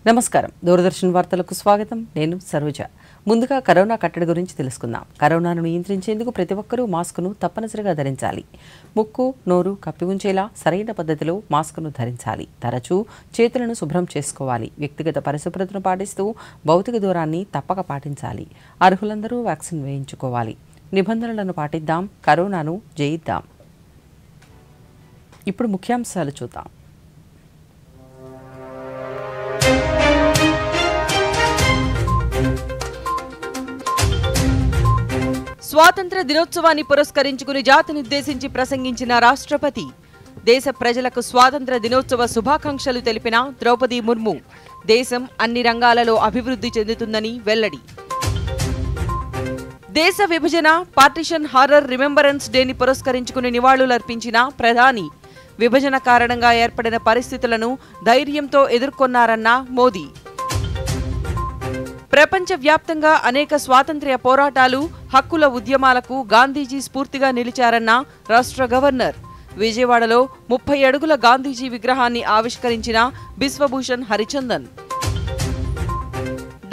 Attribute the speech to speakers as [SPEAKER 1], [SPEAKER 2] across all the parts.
[SPEAKER 1] నమస్కారం. దూరదర్శన్ వార్తలకు స్వాగతం. నేను సరోజ. ముందుగా కరోనా కట్టడి గురించి తెలుసుకుందాం. కరోనాను నియంత్రించేందుకు ప్రతి ఒక్కరూ మాస్కును తప్పనిసరిగా ధరించాలి. ముక్కు, నోరు కప్పి ఉంచేలా సరైన పద్ధతిలో మాస్కును ధరించాలి. తరచూ చేతులను శుభ్రం చేసుకోవాలి. వ్యక్తిగత పరిశుభ్రతను పాటిస్తూ భౌతిక దూరాన్ని తప్పక పాటించాలి. అర్హులందరూ వ్యాక్సిన్ వేయించుకోవాలి. నిబంధనలను పాటిద్దాం. కరోనాను జయిద్దాం. ఇప్పుడు ముఖ్యాంశాలు చూద్దాం.
[SPEAKER 2] స్వాతంత్ర దినోత్సవాన్ని పురస్కరించుకుని జాతినుద్దేశించి ప్రసంగించిన రాష్ట్రపతి దేశ ప్రజలకు స్వాతంత్ర దినోత్సవ శుభాకాంక్షలు తెలిపిన ద్రౌపది ముర్ము దేశం అన్ని రంగాలలో అభివృద్ధి చెందుతుందని వెల్లడి. దేశ విభజన పార్టిషన్ హారర్ రిమెంబరెన్స్ డేని పురస్కరించుకుని నివాళులర్పించిన ప్రధాని విభజన కారణంగా ఏర్పడిన పరిస్థితులను ధైర్యంతో ఎదుర్కొన్నారన్న మోదీ. ప్రపంచవ్యాప్తంగా అనేక స్వాతంత్ర్య పోరాటాలు, హక్కుల ఉద్యమాలకు గాంధీజీ స్ఫూర్తిగా నిలిచారన్న రాష్ట్ర గవర్నర్. విజయవాడలో 30 అడుగుల గాంధీజీ విగ్రహాన్ని ఆవిష్కరించిన బిశ్వభూషణ్ హరిచందన్.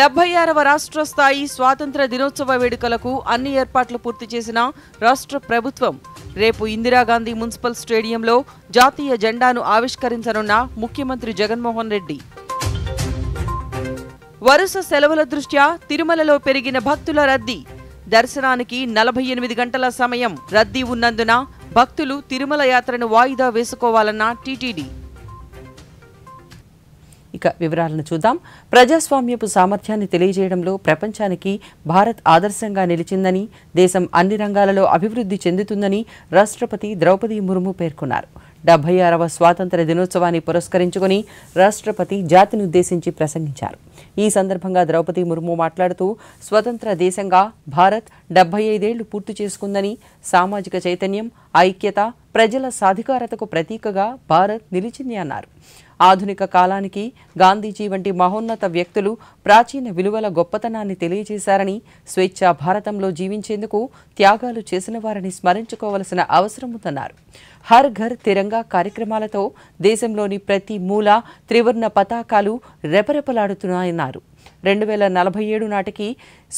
[SPEAKER 2] 76వ రాష్ట్ర స్థాయి స్వాతంత్ర దినోత్సవ వేడుకలకు అన్ని ఏర్పాట్లు పూర్తి చేసిన రాష్ట్ర ప్రభుత్వం రేపు ఇందిరాగాంధీ మున్సిపల్ స్టేడియంలో జాతీయ జెండాను ఆవిష్కరించనున్న ముఖ్యమంత్రి జగన్మోహన్ రెడ్డి. వరుస సెలవుల దృష్ట్యా తిరుమలలో పెరిగిన భక్తుల రద్దీ. దర్శనానికి 48 గంటల సమయం రద్దీ ఉన్నందున భక్తులు తిరుమల యాత్రను వాయిదా వేసుకోవాలన్న టీటీడీ.
[SPEAKER 1] ఇక వివరాలను చూద్దాం. ప్రజాస్వామ్యపు సామర్థ్యాన్ని తెలియజేయడంలో ప్రపంచానికి భారత్ ఆదర్శంగా నిలిచిందని, దేశం అన్ని రంగాలలో అభివృద్ధి చెందుతుందని రాష్ట్రపతి ద్రౌపది ముర్ము పేర్కొన్నారు. 76వ స్వాతంత్ర దినోత్సవాన్ని పురస్కరించుకుని రాష్ట్రపతి జాతినుద్దేశించి ప్రసంగించారు. ఈ సందర్భంగా ద్రౌపది ముర్ము మాట్లాడుతూ స్వతంత్ర దేశంగా భారత్ 75 ఏళ్లు పూర్తి చేసుకుందని, సామాజిక చైతన్యం, ఐక్యత, ప్రజల సాధికారతకు ప్రతీకగా భారత్ నిలిచింది అన్నారు. ఆధునిక కాలానికి గాంధీజీ వంటి మహోన్నత వ్యక్తులు ప్రాచీన విలువల గొప్పతనాన్ని తెలియజేశారని, స్వేచ్ఛా భారతంలో జీవించేందుకు త్యాగాలు చేసిన వారిని స్మరించుకోవలసిన అవసరం ఉందన్నారు. హర్ ఘర్ తిరంగా కార్యక్రమాలతో దేశంలోని ప్రతి మూల త్రివర్ణ పతాకాలు రెపరెపలాడుతున్నాయన్నారు. 2047 నాటికి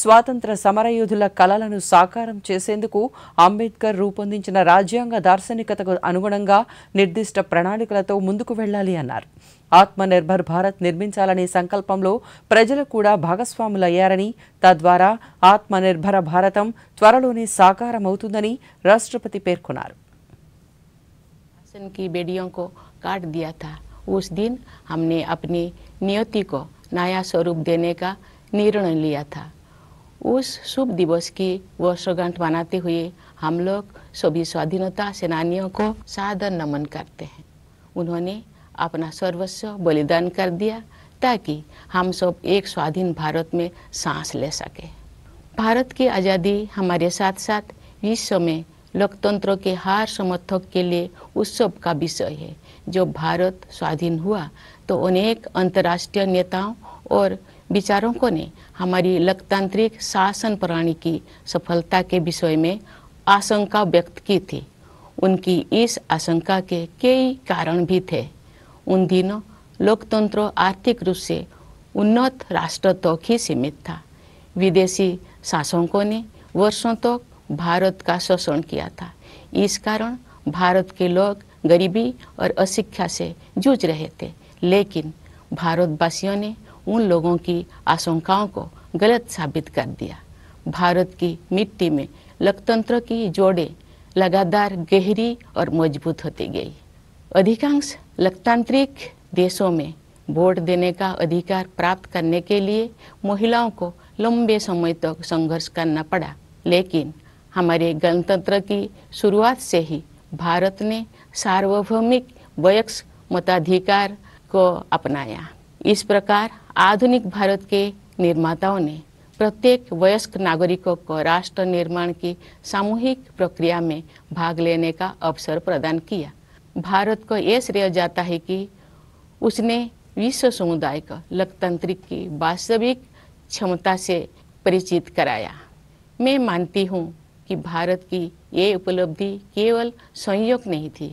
[SPEAKER 1] స్వాతంత్ర సమరయోధుల కలలను సాకారం చేసేందుకు అంబేద్కర్ రూపొందించిన రాజ్యాంగ దార్శనికతకు అనుగుణంగా నిర్దిష్ట ప్రణాళికలతో ముందుకు వెళ్లాలి అన్నారు. ఆత్మనిర్భర్ భారత్ నిర్మించాలనే సంకల్పంలో ప్రజలు కూడా భాగస్వాములయ్యారని, తద్వారా ఆత్మనిర్భర భారతం త్వరలోనే సాకారమవుతుందని రాష్ట్రపతి పేర్కొన్నారు.
[SPEAKER 3] की बेड़ियों को काट दिया था, उस दिन हमने अपनी नियति को नया स्वरूप देने का निर्णय लिया था. उस शुभ दिवस की वर्षगांठ मनाते हुए हम लोग सभी स्वाधीनता सेनानियों को सादर नमन करते हैं. उन्होंने अपना सर्वस्व बलिदान कर दिया ताकि हम सब एक स्वाधीन भारत में सांस ले सके. भारत की आज़ादी हमारे साथ साथ विश्व में लोकतंत्र के हर समर्थक के लिए उत्सव का विषय है. जो भारत स्वाधीन हुआ तो अनेक अंतर्राष्ट्रीय नेताओं और विचारकों ने हमारी लोकतांत्रिक शासन प्रणाली की सफलता के विषय में आशंका व्यक्त की थी. उनकी इस आशंका के कई कारण भी थे. उन दिनों लोकतंत्र आर्थिक रूप से उन्नत राष्ट्र तक ही सीमित था. विदेशी शासकों ने वर्षों तक भारत का शोषण किया था. इस कारण भारत के लोग गरीबी और अशिक्षा से जूझ रहे थे. लेकिन भारतवासियों ने उन लोगों की आशंकाओं को गलत साबित कर दिया. भारत की मिट्टी में लोकतंत्र की जोड़ें लगातार गहरी और मजबूत होती गई. अधिकांश लोकतांत्रिक देशों में वोट देने का अधिकार प्राप्त करने के लिए महिलाओं को लंबे समय तक संघर्ष करना पड़ा. लेकिन हमारे गणतंत्र की शुरुआत से ही भारत ने सार्वभौमिक वयस्क मताधिकार को अपनाया. इस प्रकार आधुनिक भारत के निर्माताओं ने प्रत्येक वयस्क नागरिकों को राष्ट्र निर्माण की सामूहिक प्रक्रिया में भाग लेने का अवसर प्रदान किया. भारत को यह श्रेय जाता है कि उसने विश्व समुदाय को लोकतंत्र की वास्तविक क्षमता से परिचित कराया. मैं मानती हूँ कि भारत की ये उपलब्धि केवल संयोग नहीं थी.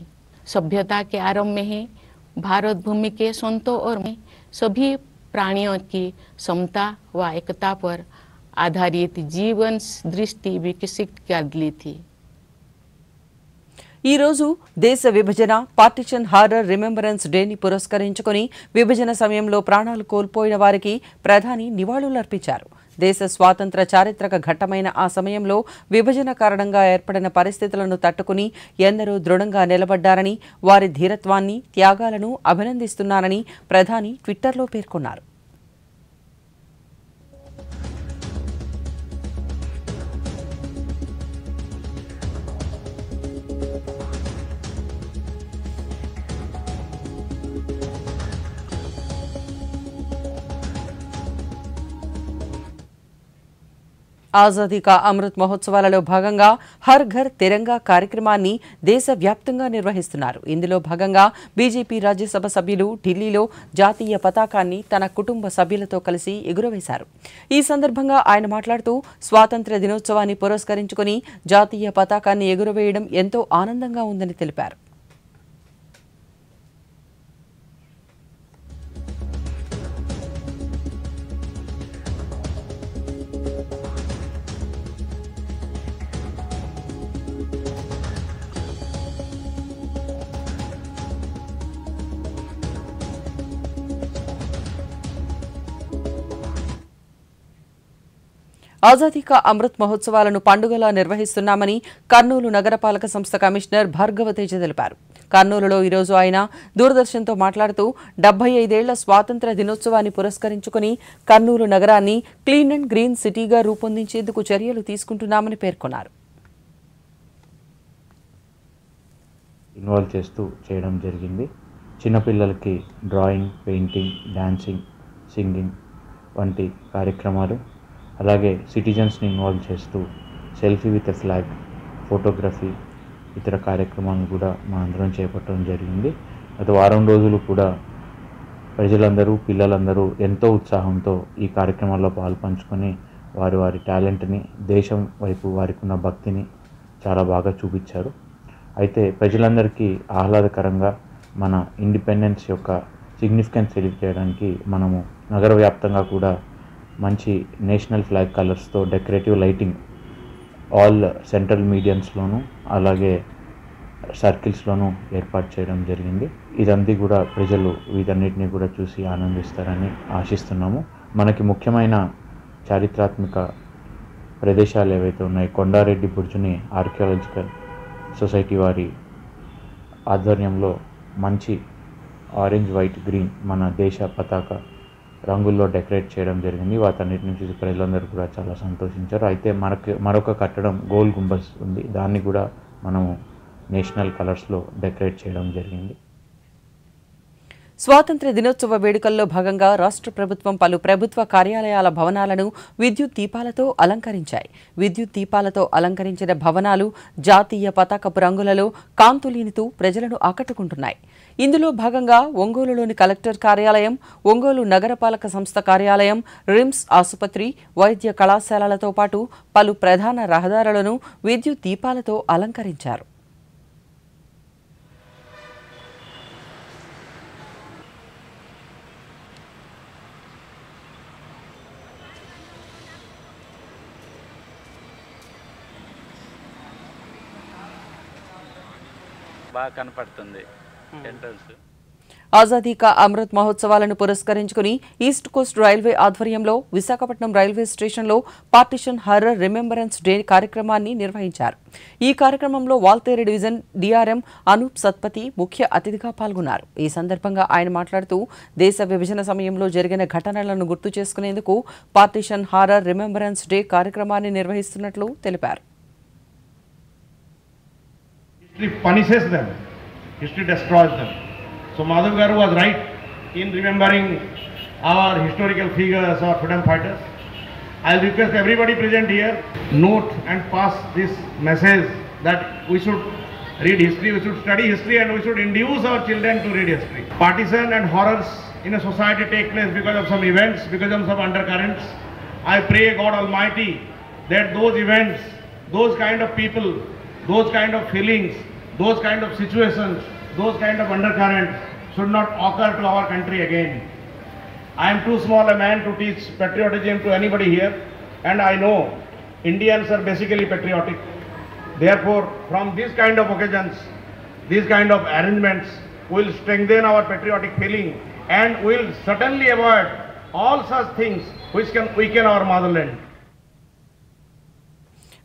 [SPEAKER 3] सभ्यता के आरंभ में ही भारत भूमि के संतों और सभी प्राणियों की समता व एकता पर आधारित जीवन दृष्टि विकसित कर ली थी।
[SPEAKER 1] ఈ రోజు దేశ విభజన పార్టిషన్ హారర్ రిమెంబరెన్స్ డేని పురస్కరించుకుని విభజన సమయంలో ప్రాణాలు కోల్పోయిన వారికి ప్రధాని నివాళులర్పించారు. దేశ స్వాతంత్ర చారిత్రక ఘట్టమైన ఆ సమయంలో విభజన కారణంగా ఏర్పడిన పరిస్థితులను తట్టుకుని ఎందరో దృఢంగా నిలబడ్డారని, వారి ధీరత్వాన్ని, త్యాగాలను అభినందిస్తున్నారని ప్రధాని ట్విట్టర్లో పేర్కొన్నారు. ఆజాదీ కా అమృత్ మహోత్సవాలలో భాగంగా హర్ ఘర్ తిరంగా కార్యక్రమాన్ని దేశవ్యాప్తంగా నిర్వహిస్తున్నారు. ఇందులో భాగంగా బీజేపీ రాజ్యసభ సభ్యులు ఢిల్లీలో జాతీయ పతాకాన్ని తన కుటుంబ సభ్యులతో కలిసి ఎగురవేశారు. ఈ సందర్భంగా ఆయన మాట్లాడుతూ స్వాతంత్ర్య దినోత్సవాన్ని పురస్కరించుకుని జాతీయ పతాకాన్ని ఎగురవేయడం ఎంతో ఆనందంగా ఉందని తెలిపారు. ఆజాదీ కా అమృత్ మహోత్సవాలను పండుగలా నిర్వహిస్తున్నామని కర్నూలు నగరపాలక సంస్థ కమిషనర్ భార్గవతేజ తెలిపారు. కర్నూలులో ఈరోజు ఆయన దూరదర్శన్తో మాట్లాడుతూ 75 ఏళ్ల స్వాతంత్ర్య దినోత్సవాన్ని పురస్కరించుకుని కర్నూలు నగరాన్ని క్లీన్ అండ్ గ్రీన్ సిటీగా రూపొందించేందుకు చర్యలు తీసుకుంటున్నామని పేర్కొన్నారు.
[SPEAKER 4] ఇన్వాల్వ్ చేస్తూ చేయడం జరిగింది. చిన్నపిల్లలకి డ్రాయింగ్, పెయింటింగ్, డాన్సింగ్, సింగింగ్ వంటి కార్యక్రమాలు, అలాగే సిటిజన్స్ని ఇన్వాల్వ్ చేస్తూ selfie with a flag, photography, ఇతర కార్యక్రమాలను కూడా మా అందరం చేపట్టడం జరిగింది. గత వారం రోజులు కూడా ప్రజలందరూ, పిల్లలందరూ ఎంతో ఉత్సాహంతో ఈ కార్యక్రమాల్లో పాల్పంచుకొని వారి వారి టాలెంట్ని, దేశం వైపు వారికి ఉన్న భక్తిని చాలా బాగా చూపించారు. అయితే ప్రజలందరికీ ఆహ్లాదకరంగా మన ఇండిపెండెన్స్ యొక్క సిగ్నిఫికెన్స్ తెలియజేయడానికి మనము నగర వ్యాప్తంగా కూడా మంచి నేషనల్ ఫ్లాగ్ కలర్స్తో డెకరేటివ్ లైటింగ్ ఆల్ సెంట్రల్ మీడియన్స్లోనూ అలాగే సర్కిల్స్లోనూ ఏర్పాటు చేయడం జరిగింది. ఇదంతా కూడా ప్రజలు వీటన్నిటిని కూడా చూసి ఆనందిస్తారని ఆశిస్తున్నాము. మనకి ముఖ్యమైన చారిత్రాత్మక ప్రదేశాలు ఏవైతే ఉన్నాయి, కొండారెడ్డి బుర్జుని ఆర్కియాలజికల్ సొసైటీ వారి ఆధ్వర్యంలో మంచి ఆరెంజ్, వైట్, గ్రీన్ మన దేశ పతాక రంగుల్లో డెకరేట్ చేయడం జరిగింది. వాటన్నిటిని చూసి ప్రజలందరూ కూడా చాలా సంతోషించారు. అయితే మరొక కట్టడం గోల్ గుంబస్ ఉంది, దాన్ని కూడా మనము నేషనల్ కలర్స్లో డెకరేట్ చేయడం జరిగింది.
[SPEAKER 1] స్వాతంత్ర్య దినోత్సవ వేడుకల్లో భాగంగా రాష్ట్ర ప్రభుత్వం పలు ప్రభుత్వ కార్యాలయాల భవనాలను విద్యుత్ దీపాలతో అలంకరించాయి. విద్యుత్ దీపాలతో అలంకరించిన భవనాలు జాతీయ పతాకపు రంగులలో కాంతులీనుతూ ప్రజలను ఆకట్టుకుంటున్నాయి. ఇందులో భాగంగా ఒంగోలులోని కలెక్టర్ కార్యాలయం, ఒంగోలు నగరపాలక సంస్థ కార్యాలయం, రిమ్స్ ఆసుపత్రి, వైద్య కళాశాలలతో పాటు పలు ప్రధాన రహదారులను విద్యుత్ దీపాలతో అలంకరించారు.
[SPEAKER 5] బాగా కనపడుతుంది ఎంట్రన్స్.
[SPEAKER 1] ఆజాదీ కా అమృత్ మహోత్సవాలను పురస్కరించుకుని ఈస్ట్ కోస్ట్ రైల్వే ఆధ్వర్యంలో విశాఖపట్నం రైల్వే స్టేషన్లో పార్టిషన్ హారర్ రిమెంబరెన్స్ డే కార్యక్రమాన్ని నిర్వహించారు. ఈ కార్యక్రమంలో వాల్తేరు డివిజన్ డిఆర్ఎం అనూప్ సత్పతి ముఖ్య అతిథిగా పాల్గొన్నారు. ఈ సందర్భంగా ఆయన మాట్లాడుతూ దేశ విభజన సమయంలో జరిగిన ఘటనలను గుర్తు చేసుకునేందుకు పార్టిషన్ హారర్ రిమెంబరెన్స్ డే కార్యక్రమాన్ని నిర్వహిస్తున్నట్లు తెలిపారు.
[SPEAKER 6] History punishes them, history destroys them. So Madhav Garu was right in remembering our historical figures, our freedom fighters. I'll request everybody present here, note and pass this message that we should read history, we should study history, and we should induce our children to read history. Partisan and horrors in a society take place because of some events, because of some undercurrents. I pray God Almighty that those events, those kind of people, those kind of feelings, those kind of situations, those kind of undercurrents should not occur to our country again. I am too small a man to teach patriotism to anybody here, and I know Indians are basically patriotic. Therefore, from these kind of occasions, these kind of arrangements will strengthen our patriotic feeling and will certainly avoid all such things which can weaken our motherland.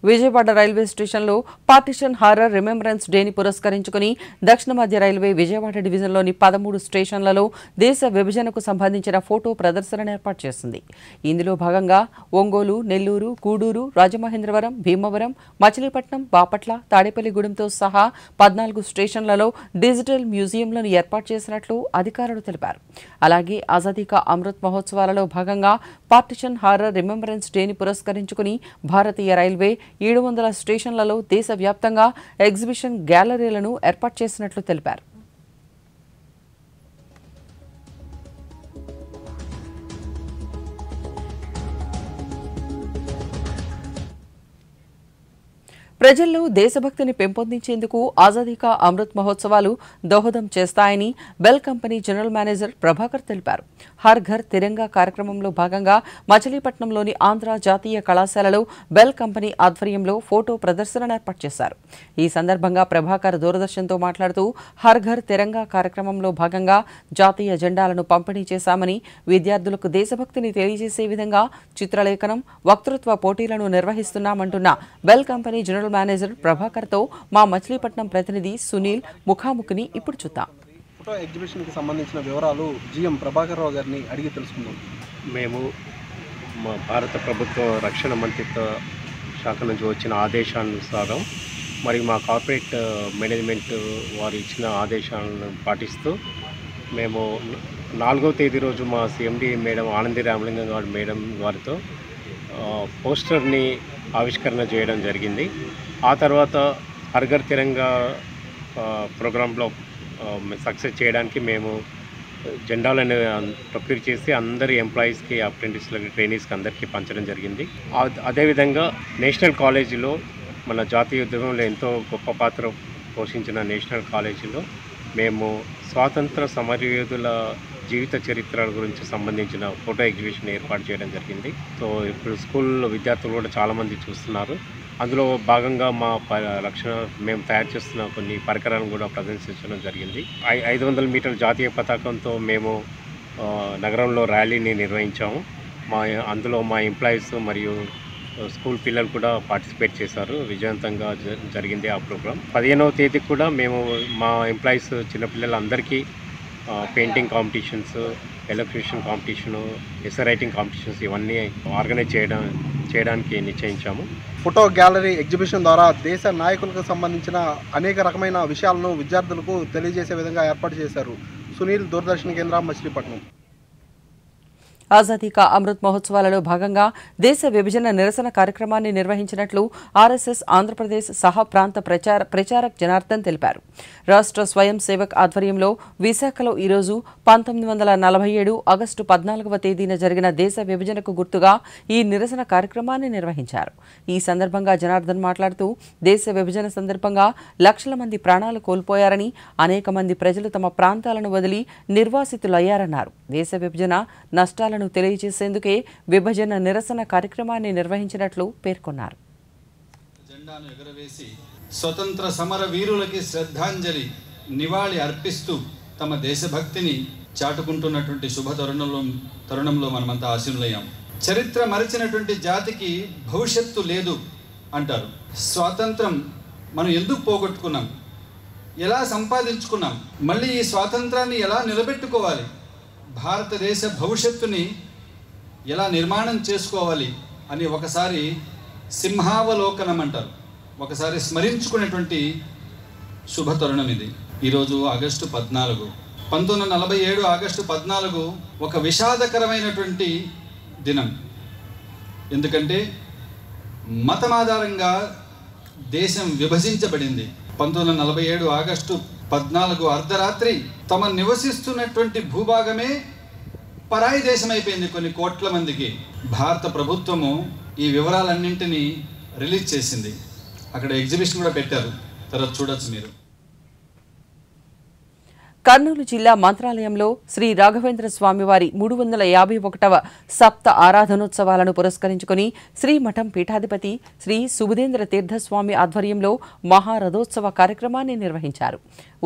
[SPEAKER 1] Vijayawada railway స్టేషన్లో partition horror remembrance డేని పురస్కరించుకుని దక్షిణ మధ్య railway Vijayawada డివిజన్లోని 13 స్టేషన్లలో దేశ విభజనకు సంబంధించిన ఫోటో ప్రదర్శనను ఏర్పాటు చేసింది. ఇందులో భాగంగా ఒంగోలు, నెల్లూరు, గూడూరు, రాజమహేంద్రవరం, భీమవరం, మచిలీపట్నం, బాపట్ల, తాడేపల్లిగూడెంతో సహా 14 స్టేషన్లలో డిజిటల్ మ్యూజియంలను ఏర్పాటు చేసినట్లు అధికారులు తెలిపారు. అలాగే ఆజాదీ కా అమృత్ మహోత్సవాలలో భాగంగా పార్టిషన్ హారర్ రిమెంబరెన్స్ డేని పురస్కరించుకుని భారతీయ రైల్వే 700 స్టేషన్లలో దేశవ్యాప్తంగా ఎగ్జిబిషన్ గ్యాలరీలను ఏర్పాటు చేసినట్లు తెలిపారు. ప్రజల్లో దేశభక్తిని పెంపొందించేందుకు ఆజాదీ కా అమృత్ మహోత్సవాలు దోహదం చేస్తాయని bell company general manager Prabhakar తెలిపారు. హర్ ఘర్ తిరంగా కార్యక్రమంలో భాగంగా మచిలీపట్నంలోని ఆంధ్ర జాతీయ కళాశాలలో బెల్ కంపెనీ ఆధ్వర్యంలో ఫోటో ప్రదర్శనను ఏర్పాటు చేశారు. ఈ సందర్భంగా ప్రభాకర్ దూరదర్శన్తో మాట్లాడుతూ హర్ ఘర్ తిరంగా కార్యక్రమంలో భాగంగా జాతీయ జెండాలను పంపిణీ చేశామని, విద్యార్థులకు దేశభక్తిని తెలియజేసే విధంగా చిత్రలేఖనం, వక్తృత్వ పోటీలను నిర్వహిస్తున్నామంటున్న బెల్ కంపెనీ జనరల్ మేనేజర్ ప్రభాకర్తో మా మచిలీపట్నం ప్రతినిధి సునీల్ ముఖాముఖిని ఇప్పుడు చూద్దాం.
[SPEAKER 7] ఫోటో ఎగ్జిబిషన్కి సంబంధించిన వివరాలు జిఎం ప్రభాకర్ రావు గారిని అడిగి తెలుసుకుందాం.
[SPEAKER 8] మేము మా భారత ప్రభుత్వ రక్షణ మంత్రిత్వ శాఖ నుంచి వచ్చిన ఆదేశానుసారం మరియు మా కార్పొరేట్ మేనేజ్మెంట్ వారు ఇచ్చిన ఆదేశాలను పాటిస్తూ మేము 4వ తేదీ రోజు మా సిఎండి మేడం ఆనంది రామలింగం గారు మేడం వారితో పోస్టర్ని ఆవిష్కరణ చేయడం జరిగింది. ఆ తర్వాత హర్ ఘర్ తిరంగా ప్రోగ్రాంలో సక్సెస్ చేయడానికి మేము జెండాలను ప్రొక్యూర్ చేసి అందరి ఎంప్లాయీస్కి, అప్రెంటిస్లకి, ట్రైనీస్కి అందరికీ పంచడం జరిగింది. అదేవిధంగా నేషనల్ కాలేజీలో మన జాతీయ ఉద్యమంలో ఎంతో గొప్ప పాత్ర పోషించిన నేషనల్ కాలేజీలో మేము స్వాతంత్ర సమరయోధుల జీవిత చరిత్రల గురించి సంబంధించిన ఫోటో ఎగ్జిబిషన్ ఏర్పాటు చేయడం జరిగింది. సో ఇప్పుడు స్కూల్లో విద్యార్థులు కూడా చాలామంది చూస్తున్నారు. అందులో భాగంగా మా రక్షణ మేము తయారు చేస్తున్న కొన్ని పరికరాలను కూడా ప్రదర్శించడం జరిగింది. 500 మీటర్ల జాతీయ పతాకంతో మేము నగరంలో ర్యాలీని నిర్వహించాము. అందులో మా ఎంప్లాయీస్ మరియు స్కూల్ పిల్లలు కూడా పార్టిసిపేట్ చేశారు. విజయవంతంగా జరిగింది ఆ ప్రోగ్రాం. 15వ తేదీకి కూడా మేము మా ఎంప్లాయీస్ చిన్నపిల్లలందరికీ painting competitions, electrician competition, essay writing competitions ఇవన్నీ ఆర్గనైజ్ చేయడానికి నిశ్చయించాము.
[SPEAKER 7] ఫోటో గ్యాలరీ ఎగ్జిబిషన్ ద్వారా దేశ నాయకులకు సంబంధించిన అనేక రకమైన విషయాలను విద్యార్థులకు తెలియజేసే విధంగా ఏర్పాటు చేశారు. సునీల్, దూరదర్శన్ కేంద్రం, మచిలీపట్నం.
[SPEAKER 1] ఆజాదీ కా అమృత్ మహోత్సవాలలో భాగంగా దేశ విభజన నిరసన కార్యక్రమాన్ని నిర్వహించినట్లు ఆర్ఎస్ఎస్ ఆంధ్రప్రదేశ్ సహా ప్రాంత ప్రచారక్ జనార్దన్ తెలిపారు. రాష్ట్ర స్వయం సేవక్ ఆధ్వర్యంలో విశాఖలో ఈరోజు 1947 ఆగస్టు 14వ తేదీన జరిగిన దేశ విభజనకు గుర్తుగా ఈ నిరసన కార్యక్రమాన్ని నిర్వహించారు. ఈ సందర్భంగా జనార్దన్ మాట్లాడుతూ దేశ విభజన సందర్భంగా లక్షల మంది ప్రాణాలు కోల్పోయారని, అనేక మంది ప్రజలు తమ ప్రాంతాలను వదిలి నిర్వాసితులయ్యారన్నారు. దేశ విభజన నష్టాలను తెలియజేసేందుకే విభజన నిరసన కార్యక్రమాన్ని నిర్వహించినట్లు పేర్కొన్నారు.
[SPEAKER 9] జెండాను ఎగరవేసి స్వతంత్ర సమర వీరులకి శ్రద్ధాంజలి నివాళి అర్పిస్తూ తమ దేశభక్తిని చాటుకుంటున్నటువంటి శుభ తరుణంలో మనమంతా ఆశీనులయ్యాం. చరిత్ర మరిచినటువంటి జాతికి భవిష్యత్తు లేదు అంటారు. స్వాతంత్రం మనం ఎందుకు పోగొట్టుకున్నాం, ఎలా సంపాదించుకున్నాం, మళ్ళీ ఈ స్వాతంత్రాన్ని ఎలా నిలబెట్టుకోవాలి, భారతదేశ భవిష్యత్తుని ఎలా నిర్మాణం చేసుకోవాలి అని ఒకసారి సింహావలోకనం అంటారు, ఒకసారి స్మరించుకునేటువంటి శుభ తరుణం ఇది. ఈరోజు ఆగస్టు 14, 1947 ఆగస్టు 14 ఒక విషాదకరమైనటువంటి దినం. ఎందుకంటే మతం ఆధారంగా దేశం విభజించబడింది. 1947 ఆగస్టు 14 అర్ధరాత్రి తమ నివసిస్తున్నటువంటి భూభాగమే పరాయి దేశం అయిపోయింది కొన్ని కోట్ల మందికి. భారత ప్రభుత్వము ఈ వివరాలన్నింటినీ రిలీజ్ చేసింది. అక్కడ ఎగ్జిబిషన్ కూడా పెట్టారు, తర్వాత చూడొచ్చు మీరు.
[SPEAKER 1] కర్నూలు జిల్లా మంత్రాలయంలో శ్రీ రాఘవేంద్ర స్వామివారి 351వ సప్త ఆరాధనోత్సవాలను పురస్కరించుకుని శ్రీమఠం పీఠాధిపతి శ్రీ సుబుధేంద్ర తీర్థస్వామి ఆధ్వర్యంలో మహారథోత్సవ కార్యక్రమాన్ని నిర్వహించారు.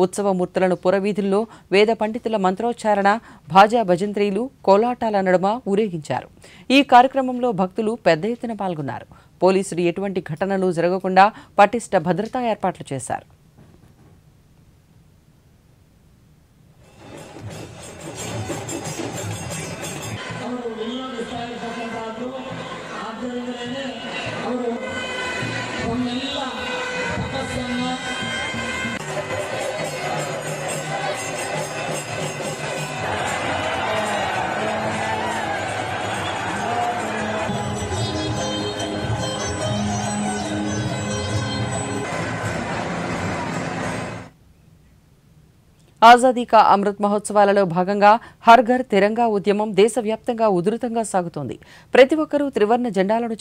[SPEAKER 1] ఉత్సవమూర్తులను పురవీధుల్లో వేద పండితుల మంత్రోచ్చారణ, భాజా భజంత్రీలు, కోలాటాల నడుమ ఊరేగించారు. ఈ కార్యక్రమంలో భక్తులు పెద్ద ఎత్తున పాల్గొన్నారు. పోలీసులు ఎటువంటి ఘటనలు జరగకుండా పటిష్ట భద్రతా ఏర్పాట్లు చేశారు. ఆజాదీ కా అమృత్ మహోత్సవాలలో భాగంగా హర్ ఘర్ తిరంగా ఉద్యమం దేశవ్యాప్తంగా ఉధృతంగా సాగుతోంది. ప్రతి ఒక్కరూ త్రివర్ణ జెండాలను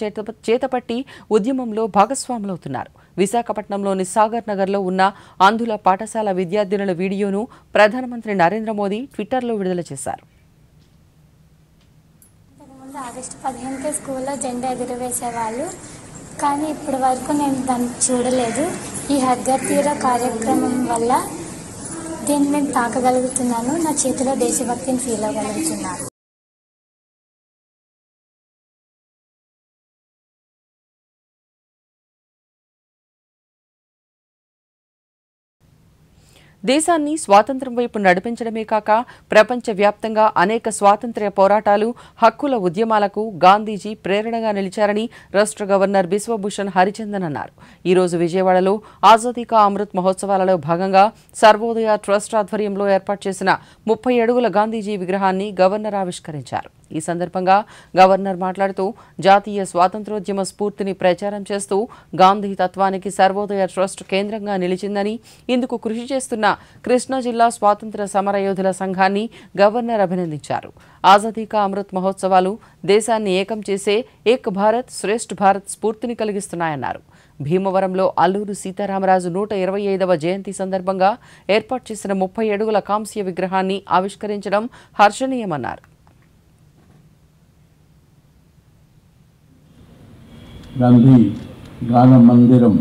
[SPEAKER 1] చేతపట్టి ఉద్యమంలో భాగస్వాములవుతున్నారు. విశాఖపట్నంలోని సాగర్ నగర్లో ఉన్న అంధుల పాఠశాల విద్యార్థినుల వీడియోను ప్రధానమంత్రి నరేంద్ర మోదీ ట్విట్టర్లో విడుదల చేశారు.
[SPEAKER 10] ఆగస్టు 15కి స్కూల్లో జెండా ఎగురవేసేవాళ్ళు, కానీ ఇప్పటి వరకు నేను దాన్ని చూడలేదు. ఈ హర్ ఘర్ తిరంగా కార్యక్రమం వల్ల దీన్ని నేను తాకగలుగుతున్నాను. నా చేతిలో దేశభక్తిని ఫీల్ అవ్వగలుగుతున్నాను. దేశాన్ని స్వాతంత్ర్యం వైపు నడిపించడమే కాక ప్రపంచవ్యాప్తంగా అనేక స్వాతంత్ర్య పోరాటాలు, హక్కుల ఉద్యమాలకు గాంధీజీ ప్రేరణగా నిలిచారని రాష్ట్ర గవర్నర్ బిశ్వభూషణ్ హరిచందన్ అన్నారు. ఈ రోజు విజయవాడలో ఆజాదీ కా అమృత్ మహోత్సవాలలో భాగంగా సర్వోదయ ట్రస్ట్ ఆధ్వర్యంలో ఏర్పాటు చేసిన 30 అడుగుల గాంధీజీ విగ్రహాన్ని గవర్నర్ ఆవిష్కరించారు. ఈ సందర్భంగా గవర్నర్ మాట్లాడుతూ జాతీయ స్వాతంత్ర్యోద్యమ స్ఫూర్తిని ప్రచారం చేస్తూ గాంధీ తత్వానికి సర్వోదయ ట్రస్ట్ కేంద్రంగా నిలిచిందని, ఇందుకు కృషి చేస్తున్న కృష్ణా జిల్లా స్వాతంత్ర్య సమరయోధుల సంఘాన్ని గవర్నర్ అభినందించారు. ఆజాదీ కా అమృత్ మహోత్సవాలు దేశాన్ని ఏకం చేసే ఏక్ భారత్ శ్రేష్ఠ భారత్ స్ఫూర్తిని కలిగిస్తున్నాయన్నారు. భీమవరంలో అల్లూరు సీతారామరాజు 125వ జయంతి సందర్భంగా ఏర్పాటు చేసిన 30 అడుగుల కాంస్య విగ్రహాన్ని ఆవిష్కరించడం హర్షణీయమన్నారు.
[SPEAKER 11] Gandhi Ghana Mandiram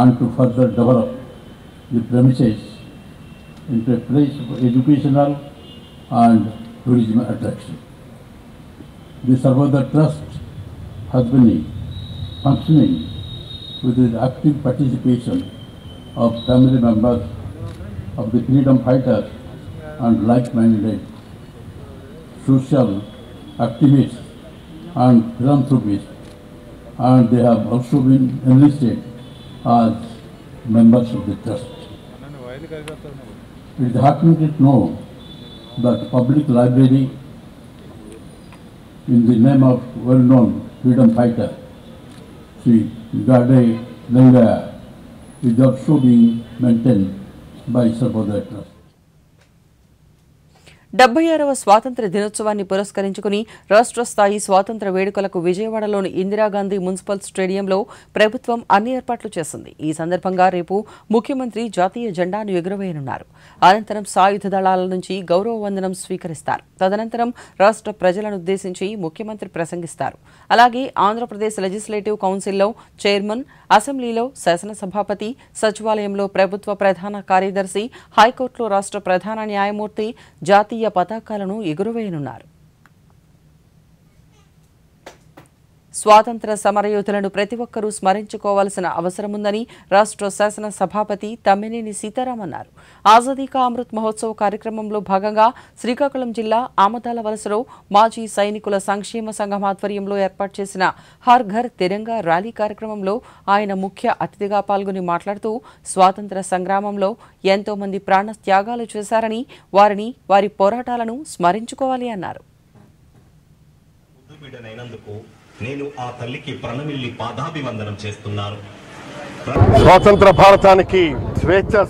[SPEAKER 11] and to further develop the premises into a place of educational and tourism attraction. The Sarvodaya Trust has been functioning with the active participation of family members of the freedom fighters and like-minded social activists and philanthropists, and they have also been enlisted as members of the trust. It is heartening to know that public library in the name of well-known freedom fighter Sri Gade Lingaya is also being maintained by Sarvodaya Trust.
[SPEAKER 1] 76వ స్వాతంత్ర దినోత్సవాన్ని పురస్కరించుకుని రాష్ట్ర స్థాయి స్వాతంత్ర వేడుకలకు విజయవాడలోని Indira Gandhi municipal స్టేడియంలో ప్రభుత్వం అన్ని ఏర్పాట్లు చేసింది. ఈ సందర్భంగా రేపు ముఖ్యమంత్రి జాతీయ జెండాను ఎగురవేయనున్నారు. అనంతరం సాయుధ దళాల నుంచి గౌరవ వందనం స్వీకరిస్తారు. తదనంతరం రాష్ట్ర ప్రజలను ఉద్దేశించి ముఖ్యమంత్రి ప్రసంగిస్తారు. అలాగే ఆంధ్రప్రదేశ్ లెజిస్లేటివ్ కౌన్సిల్లో చైర్మన్, అసెంబ్లీలో శాసనసభాపతి, సచివాలయంలో ప్రభుత్వ ప్రధాన కార్యదర్శి, హైకోర్టులో రాష్ట్ర ప్రధాన న్యాయమూర్తి జాతీయ పతాకాలను ఎగురవేయనున్నారు. స్వాతంత్ర సమరయోధులను ప్రతి ఒక్కరూ స్మరించుకోవాల్సిన అవసరముందని రాష్ట్ర శాసన సభాపతి తమ్మినేని సీతారాం అన్నారు. ఆజాదీ కా అమృత్ మహోత్సవ్ కార్యక్రమంలో భాగంగా శ్రీకాకుళం జిల్లా ఆమదాల వలసలో మాజీ సైనికుల సంక్షేమ సంఘం ఆధ్వర్యంలో ఏర్పాటు చేసిన హర్ ఘర్ తిరంగా ర్యాలీ కార్యక్రమంలో ఆయన ముఖ్య అతిథిగా పాల్గొని మాట్లాడుతూ స్వాతంత్ర సంగ్రామంలో ఎంతో మంది ప్రాణ త్యాగాలు చేశారని, వారిని వారి పోరాటాలను స్మరించుకోవాలి అన్నారు.
[SPEAKER 12] నేను ఆ తల్లికి ప్రణమిల్లి పాదాభివందనం చేస్తున్నాను.
[SPEAKER 13] స్వాతంత్ర భారతానికి,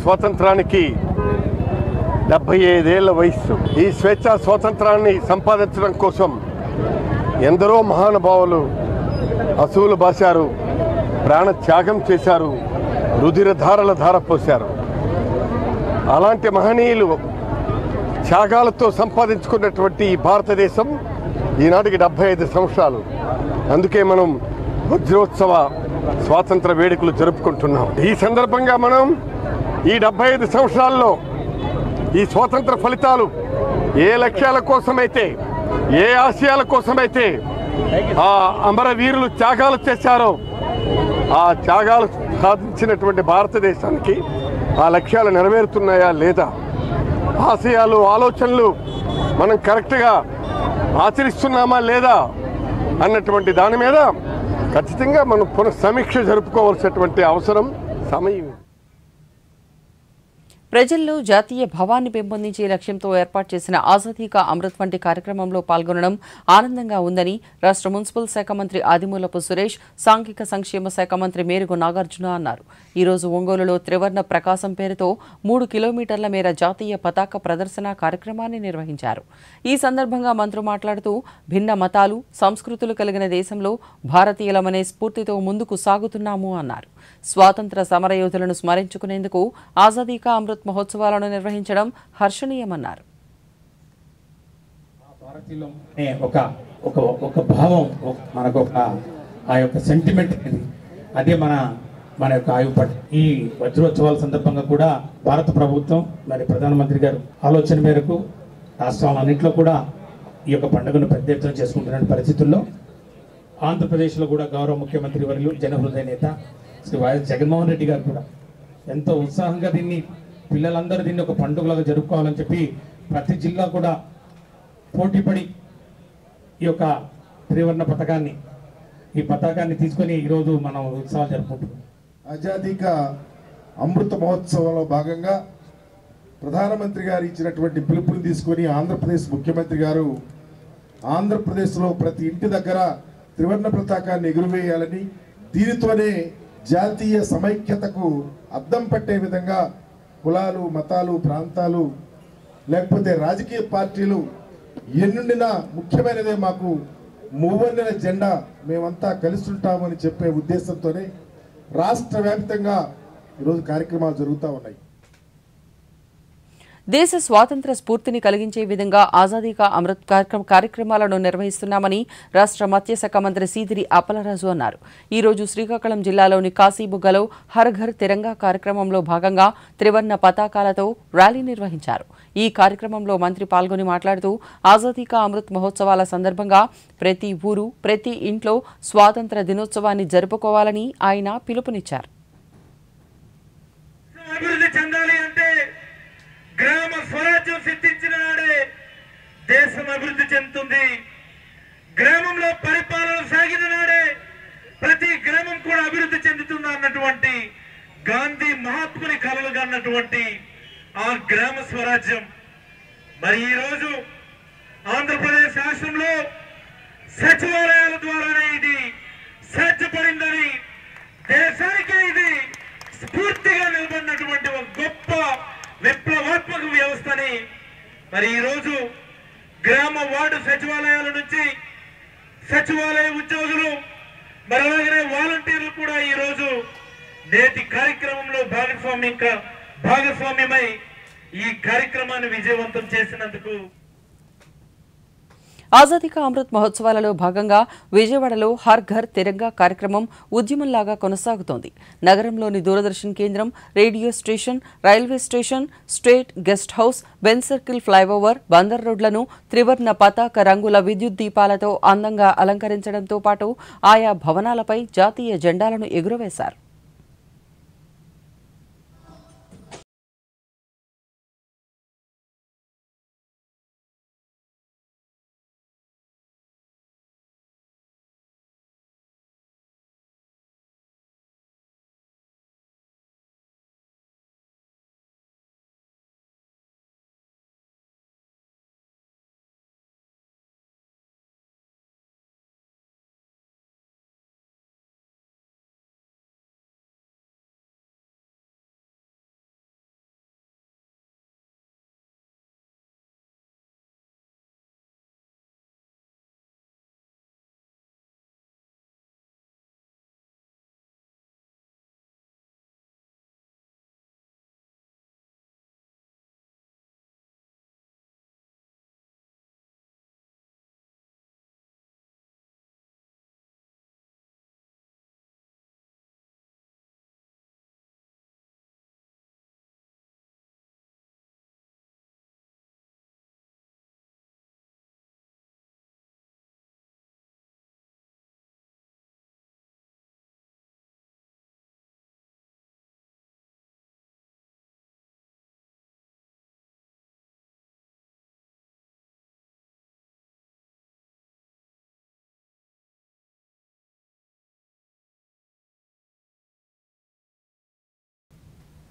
[SPEAKER 13] స్వాతంత్రానికి 75 ఏళ్ల వయస్సు. ఈ స్వాతంత్రాన్ని సంపాదించడం కోసం ఎందరో మహానుభావులు అసువులు బాశారు, ప్రాణ త్యాగం చేశారు, రుధిరధారల ధార పోశారు. అలాంటి మహనీయులు త్యాగాలతో సంపాదించుకున్నటువంటి ఈ భారతదేశం ఈనాటికి 75 సంవత్సరాలు. అందుకే మనం వజ్రోత్సవ స్వాతంత్ర వేడుకలు జరుపుకుంటున్నాం. ఈ సందర్భంగా మనం ఈ 75 సంవత్సరాల్లో ఈ స్వాతంత్ర ఫలితాలు ఏ లక్ష్యాల కోసమైతే, ఏ ఆశయాల కోసమైతే ఆ అమరవీరులు త్యాగాలు చేశారో ఆ త్యాగాలు సాధించినటువంటి భారతదేశానికి ఆ లక్ష్యాలు నెరవేరుతున్నాయా లేదా, ఆశయాలు ఆలోచనలు మనం కరెక్ట్గా ఆచరిస్తున్నామా లేదా అన్నటువంటి దాని మీద ఖచ్చితంగా మనం పునఃసమీక్ష జరుపుకోవాల్సినటువంటి అవసరం, సమయం.
[SPEAKER 1] ప్రజల్లో జాతీయ భావాన్ని పెంపొందించే లక్ష్యంతో ఏర్పాటు చేసిన ఆజాదీ కా అమృత్ వంటి కార్యక్రమంలో పాల్గొనడం ఆనందంగా ఉందని రాష్ట్ర మున్సిపల్ శాఖ మంత్రి ఆదిమూలపు సురేష్, సాంఘిక సంక్షేమ శాఖ మంత్రి మేరుగు నాగార్జున అన్నారు. ఈ రోజు ఒంగోలులో త్రివర్ణ ప్రకాశం పేరుతో 3 కిలోమీటర్ల మేర జాతీయ పతాక ప్రదర్శన కార్యక్రమాన్ని నిర్వహించారు. ఈ సందర్భంగా మంత్రి మాట్లాడుతూ భిన్న మతాలు, సంస్కృతులు కలిగిన దేశంలో భారతీయులమనే స్ఫూర్తితో ముందుకు సాగుతున్నాము అన్నారు. స్వాతంత్ర సమరయోధులను స్మరించుకునేందుకు ఆజాదీ కా అమృత్ మహోత్సవాలను నిర్వహించడం హర్షణీయమన్నారు.
[SPEAKER 14] ఒక భావం, మనకు ఆ యొక్క సెంటిమెంట్ అదే మన యొక్క ఆయుపట్. ఈ వజ్రోత్సవాల సందర్భంగా కూడా భారత ప్రభుత్వం మరి ప్రధానమంత్రి గారు ఆలోచన మేరకు రాష్ట్రాలన్నింటిలో కూడా ఈ యొక్క పండుగను పెద్ద ఎత్తున చేసుకుంటున్న పరిస్థితుల్లో ఆంధ్రప్రదేశ్లో కూడా గౌరవ ముఖ్యమంత్రి వర్యులు జనహృదయ నేత శ్రీ వైఎస్ జగన్మోహన్ రెడ్డి గారు కూడా ఎంతో ఉత్సాహంగా పిల్లలందరూ దీన్ని ఒక పండుగలాగా జరుపుకోవాలని చెప్పి ప్రతి జిల్లా కూడా పోటీపడి ఈ యొక్క త్రివర్ణ పతాకాన్ని తీసుకొని ఈరోజు మనం ఉత్సవాలు జరుపుకుంటున్నాం.
[SPEAKER 15] ఆజాదీ కా అమృత మహోత్సవంలో భాగంగా ప్రధానమంత్రి గారు ఇచ్చినటువంటి పిలుపుని తీసుకొని ఆంధ్రప్రదేశ్ ముఖ్యమంత్రి గారు ఆంధ్రప్రదేశ్లో ప్రతి ఇంటి దగ్గర త్రివర్ణ పతాకాన్ని ఎగురవేయాలని, దీనితోనే జాతీయ సమైక్యతకు అద్దం పట్టే విధంగా కులాలు, మతాలు, ప్రాంతాలు లేకపోతే రాజకీయ పార్టీలు ఎన్నుండినా ముఖ్యమైనదే మాకు మూవన్నెల జెండా, మేమంతా కలిసి ఉంటామని చెప్పే ఉద్దేశంతోనే రాష్ట్ర వ్యాప్తంగా ఈరోజు కార్యక్రమాలు జరుగుతూ ఉన్నాయి.
[SPEAKER 1] దేశ స్వాతంత్ర స్ఫూర్తిని కలిగించే విధంగా ఆజాదీ కా అమృత్ కార్యక్రమాలను నిర్వహిస్తున్నామని రాష్ట్ర మత్స్యశాఖ మంత్రి సీదిరి అప్పలరాజు అన్నారు. ఈ రోజు శ్రీకాకుళం జిల్లాలోని కాశీబుగ్గలో హర్ ఘర్ తిరంగా కార్యక్రమంలో భాగంగా త్రివర్ణ పతాకాలతో ర్యాలీ నిర్వహించారు. ఈ కార్యక్రమంలో మంత్రి పాల్గొని మాట్లాడుతూ ఆజాదీ కా అమృత్ మహోత్సవాల సందర్భంగా ప్రతి ఊరు, ప్రతి ఇంట్లో స్వాతంత్ర దినోత్సవాన్ని జరుపుకోవాలని ఆయన పిలుపునిచ్చారు.
[SPEAKER 16] గ్రామ స్వరాజ్యం సిద్ధించిన నాడే దేశం అభివృద్ధి చెందుతుంది. గ్రామంలో పరిపాలన సాగిన నాడే ప్రతి గ్రామం కూడా అభివృద్ధి చెందుతుంది అన్నటువంటి గాంధీ మహాత్ముని కలలుగా అన్నటువంటి ఆ గ్రామ స్వరాజ్యం మరి ఈ రోజు ఆంధ్రప్రదేశ్ రాష్ట్రంలో సచివాలయాల ద్వారానే ఇది సాధ్యపడిందని, దేశానికే ఇది స్ఫూర్తిగా నిలబడినటువంటి ఒక గొప్ప విప్లవాత్మక వ్యవస్థని మరి ఈరోజు గ్రామ వార్డు సచివాలయాల నుంచి సచివాలయ ఉద్యోగులు మరి అలాగనే వాలంటీర్లు కూడా ఈరోజు నేటి కార్యక్రమంలో భాగస్వామ్యమై ఈ కార్యక్రమాన్ని విజయవంతం చేసినందుకు.
[SPEAKER 1] ఆజాదీ కా అమృత్ మహోత్సవాలలో భాగంగా విజయవాడలో హర్ ఘర్ తిరంగా కార్యక్రమం ఉద్యమంలాగా కొనసాగుతోంది. నగరంలోని దూరదర్శన్ కేంద్రం, radio station, railway station, state guest house, Ben circle flyover, Bandar రోడ్లను త్రివర్ణ పతాక రంగుల విద్యుత్ దీపాలతో అందంగా అలంకరించడంతో పాటు ఆయా భవనాలపై జాతీయ జెండాలను ఎగురవేశారు.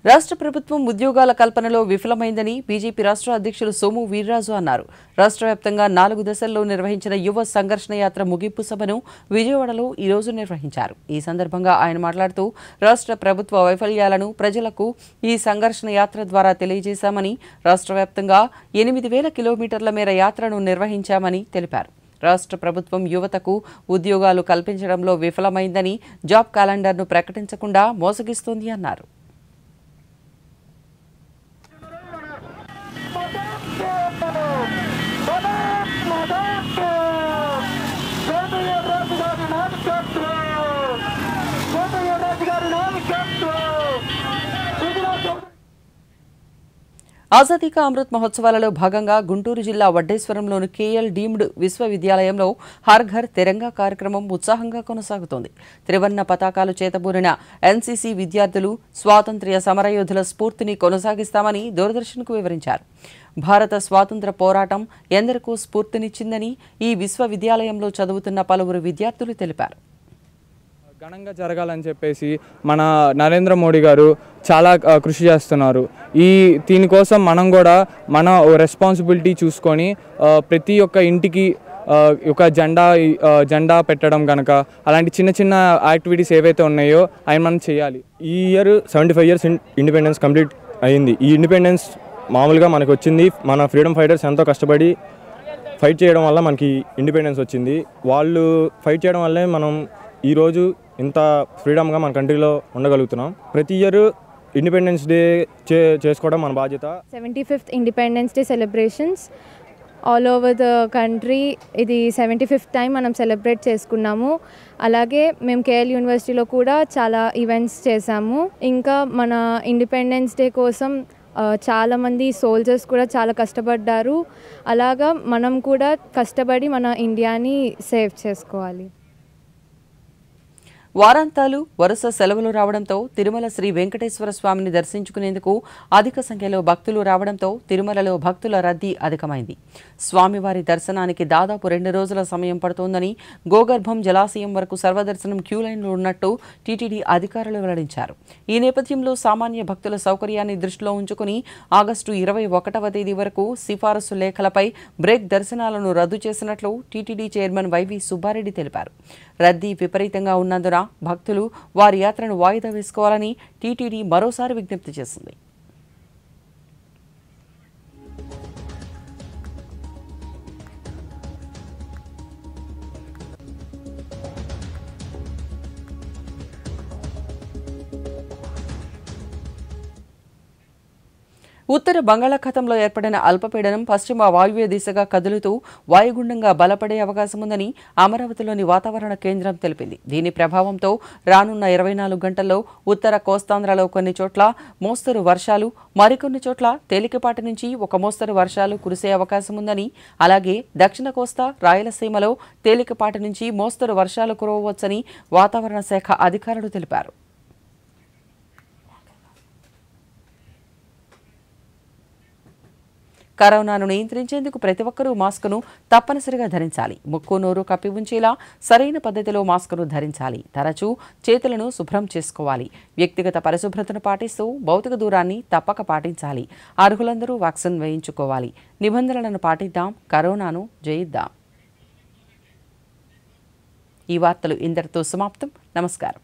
[SPEAKER 1] రాష్ట్ర ప్రభుత్వం ఉద్యోగాల కల్పనలో విఫలమైందని బీజేపీ రాష్ట్ర అధ్యక్షులు సోము వీర్రాజు అన్నారు. రాష్ట్ర వ్యాప్తంగా 4 దశల్లో నిర్వహించిన యువ సంఘర్షణ యాత్ర ముగింపు సభను విజయవాడలో ఈ రోజు నిర్వహించారు. ఈ సందర్భంగా ఆయన మాట్లాడుతూ రాష్ట్ర ప్రభుత్వ వైఫల్యాలను ప్రజలకు ఈ సంఘర్షణ యాత్ర ద్వారా తెలియజేశామని, రాష్ట్ర వ్యాప్తంగా 8,000 కిలోమీటర్ల మేర యాత్రను నిర్వహించామని తెలిపారు. రాష్ట్ర ప్రభుత్వం యువతకు ఉద్యోగాలు కల్పించడంలో విఫలమైందని, జాబ్ క్యాలెండర్ను ప్రకటించకుండా మోసగిస్తోంది అన్నారు. ఆజాదీ కా అమృత్ మహోత్సవాలలో భాగంగా గుంటూరు జిల్లా వడ్డేశ్వరంలోని కేఎల్ డీమ్డ్ విశ్వవిద్యాలయంలో హర్ ఘర్ తిరంగా కార్యక్రమం ఉత్సాహంగా కొనసాగుతోంది. త్రివర్ణ పతాకాలు చేతబూరిన ఎన్సీసీ విద్యార్థులు స్వాతంత్ర్య సమరయోధుల స్ఫూర్తిని కొనసాగిస్తామని దూరదర్శన్కు వివరించారు. భారత స్వాతంత్ర్య పోరాటం ఎందరికో స్ఫూర్తినిచ్చిందని ఈ విశ్వవిద్యాలయంలో చదువుతున్న పలువురు విద్యార్థులు తెలిపారు.
[SPEAKER 17] ఘనంగా జరగాలని చెప్పేసి మన నరేంద్ర మోడీ గారు చాలా కృషి చేస్తున్నారు. దీనికోసం మనం కూడా మన రెస్పాన్సిబిలిటీ చూసుకొని ప్రతి ఒక్క ఇంటికి ఒక జెండా పెట్టడం కనుక అలాంటి చిన్న చిన్న యాక్టివిటీస్ ఏవైతే ఉన్నాయో అవి మనం చేయాలి.
[SPEAKER 18] ఈ ఇయర్ 75 years ఇండిపెండెన్స్ కంప్లీట్ అయింది. ఈ ఇండిపెండెన్స్ మామూలుగా మనకు వచ్చింది మన ఫ్రీడమ్ ఫైటర్స్ ఎంతో కష్టపడి ఫైట్ చేయడం వల్ల మనకి ఇండిపెండెన్స్ వచ్చింది. వాళ్ళు ఫైట్ చేయడం వల్లే మనం ఈరోజు ఇంత ఫ్రీడమ్గా మన కంట్రీలో ఉండగలుగుతున్నాం. ప్రతి ఇయర్ ఇండిపెండెన్స్ డే చేసుకోవడం మన బాధ్యత.
[SPEAKER 19] 75th independence day celebrations all over the country ఇది 75th టైం మనం సెలబ్రేట్ చేసుకున్నాము. అలాగే మేము కేఎల్ యూనివర్సిటీలో కూడా చాలా ఈవెంట్స్ చేశాము. ఇంకా మన ఇండిపెండెన్స్ డే కోసం చాలామంది సోల్జర్స్ కూడా చాలా కష్టపడ్డారు. అలాగా మనం కూడా కష్టపడి మన ఇండియాని సేవ్ చేసుకోవాలి.
[SPEAKER 1] వారాంతాలు వరుస సెలవులు రావడంతో తిరుమల శ్రీ వెంకటేశ్వర స్వామిని దర్శించుకునేందుకు అధిక సంఖ్యలో భక్తులు రావడంతో తిరుమలలో భక్తుల రద్దీ అధికమైంది. స్వామివారి దర్శనానికి దాదాపు 2 రోజుల సమయం పడుతోందని, గోగర్భం జలాశయం వరకు సర్వదర్శనం క్యూ లైన్లు ఉన్నట్టు టీటీడీ అధికారులు వెల్లడించారు. ఈ నేపథ్యంలో సామాన్య భక్తుల సౌకర్యాన్ని దృష్టిలో ఉంచుకుని ఆగస్టు 21వ తేదీ వరకు సిఫారసు లేఖలపై బ్రేక్ దర్శనాలను రద్దు చేసినట్లు టీటీడీ చైర్మన్ వైవి సుబ్బారెడ్డి తెలిపారు. రద్దీ విపరీతంగా ఉన్నందున భక్తులు వారి యాత్రను వాయిదా వేసుకోవాలని టీటీడీ మరోసారి విజ్ఞప్తి చేసింది. ఉత్తర బంగాళాఖాతంలో ఏర్పడిన అల్పపీడనం పశ్చిమ వాయువ్య దిశగా కదులుతూ వాయుగుండంగా బలపడే అవకాశం ఉందని అమరావతిలోని వాతావరణ కేంద్రం తెలిపింది. దీని ప్రభావంతో రానున్న 24 గంటల్లో ఉత్తర కోస్తాంధ్రలో కొన్ని చోట్ల మోస్తరు వర్షాలు, మరికొన్ని చోట్ల తేలికపాటి నుంచి ఒక మోస్తరు వర్షాలు కురిసే అవకాశం ఉందని, అలాగే దక్షిణ కోస్తా, రాయలసీమలో తేలికపాటి నుంచి మోస్తరు వర్షాలు కురవవచ్చని వాతావరణ శాఖ అధికారులు తెలిపారు. కరోనాను నియంత్రించేందుకు ప్రతి ఒక్కరూ మాస్కును తప్పనిసరిగా ధరించాలి. ముక్కు, నోరు కప్పి ఉంచేలా సరైన పద్ధతిలో మాస్కును ధరించాలి. తరచూ చేతులను శుభ్రం చేసుకోవాలి. వ్యక్తిగత పరిశుభ్రతను పాటిస్తూ భౌతిక దూరాన్ని తప్పక పాటించాలి. అర్హులందరూ వ్యాక్సిన్ వేయించుకోవాలి. నిబంధనలను పాటిద్దాం, కరోనాను జయిద్దాం. ఈ వార్తలు ఇంతటితో సమాప్తం. నమస్కారం.